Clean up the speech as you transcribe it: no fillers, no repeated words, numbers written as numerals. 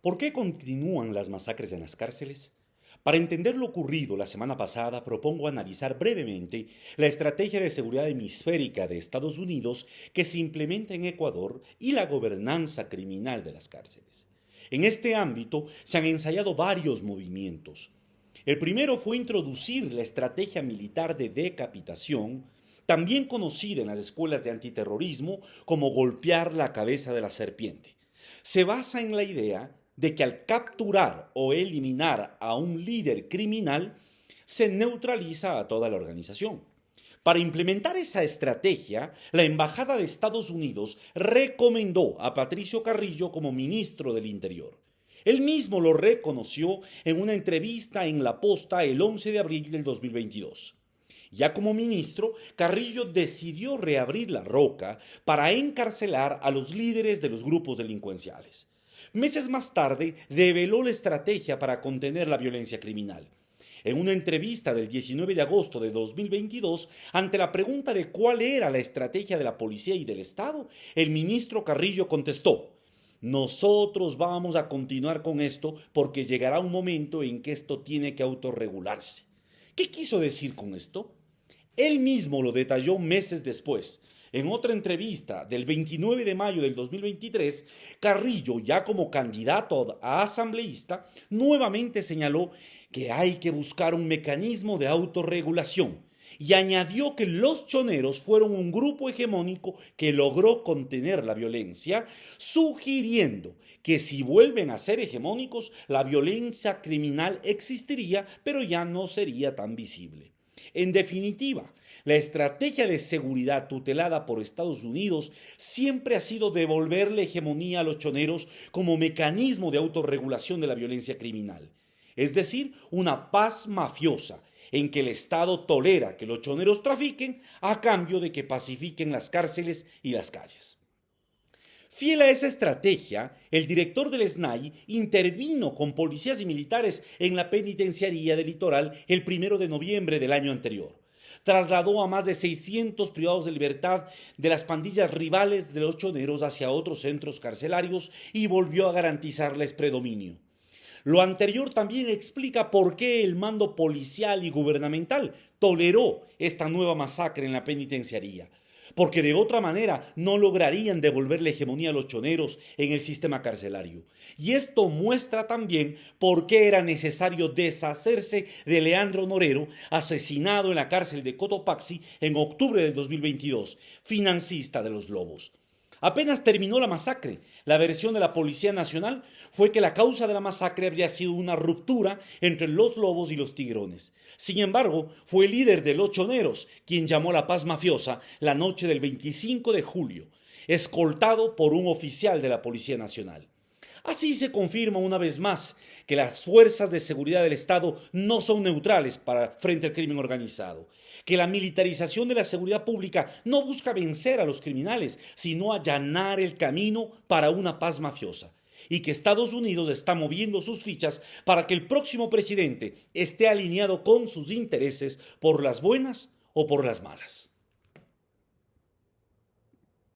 ¿Por qué continúan las masacres en las cárceles? Para entender lo ocurrido la semana pasada, propongo analizar brevemente la estrategia de seguridad hemisférica de Estados Unidos que se implementa en Ecuador y la gobernanza criminal de las cárceles. En este ámbito se han ensayado varios movimientos. El primero fue introducir la estrategia militar de decapitación, también conocida en las escuelas de antiterrorismo como golpear la cabeza de la serpiente. Se basa en la idea de que al capturar o eliminar a un líder criminal, se neutraliza a toda la organización. Para implementar esa estrategia, la Embajada de Estados Unidos recomendó a Patricio Carrillo como ministro del Interior. Él mismo lo reconoció en una entrevista en La Posta el 11 de abril del 2022. Ya como ministro, Carrillo decidió reabrir La Roca para encarcelar a los líderes de los grupos delincuenciales. Meses más tarde, develó la estrategia para contener la violencia criminal. En una entrevista del 19 de agosto de 2022, ante la pregunta de cuál era la estrategia de la policía y del Estado, el ministro Carrillo contestó: nosotros vamos a continuar con esto porque llegará un momento en que esto tiene que autorregularse. ¿Qué quiso decir con esto? Él mismo lo detalló meses después. En otra entrevista del 29 de mayo del 2023, Carrillo, ya como candidato a asambleísta, nuevamente señaló que hay que buscar un mecanismo de autorregulación y añadió que los choneros fueron un grupo hegemónico que logró contener la violencia, sugiriendo que si vuelven a ser hegemónicos, la violencia criminal existiría, pero ya no sería tan visible. En definitiva, la estrategia de seguridad tutelada por Estados Unidos siempre ha sido devolverle hegemonía a los choneros como mecanismo de autorregulación de la violencia criminal. Es decir, una paz mafiosa en que el Estado tolera que los choneros trafiquen a cambio de que pacifiquen las cárceles y las calles. Fiel a esa estrategia, el director del SNAI intervino con policías y militares en la penitenciaría del Litoral el 1 de noviembre del año anterior. Trasladó a más de 600 privados de libertad de las pandillas rivales de los choneros hacia otros centros carcelarios y volvió a garantizarles predominio. Lo anterior también explica por qué el mando policial y gubernamental toleró esta nueva masacre en la penitenciaría, porque de otra manera no lograrían devolver la hegemonía a los choneros en el sistema carcelario. Y esto muestra también por qué era necesario deshacerse de Leandro Norero, asesinado en la cárcel de Cotopaxi en octubre del 2022, financista de los Lobos. Apenas terminó la masacre, la versión de la Policía Nacional fue que la causa de la masacre habría sido una ruptura entre los Lobos y los Tigrones. Sin embargo, fue el líder de los choneros quien llamó a la paz mafiosa la noche del 25 de julio, escoltado por un oficial de la Policía Nacional. Así se confirma una vez más que las fuerzas de seguridad del Estado no son neutrales frente al crimen organizado, que la militarización de la seguridad pública no busca vencer a los criminales, sino allanar el camino para una paz mafiosa, y que Estados Unidos está moviendo sus fichas para que el próximo presidente esté alineado con sus intereses por las buenas o por las malas.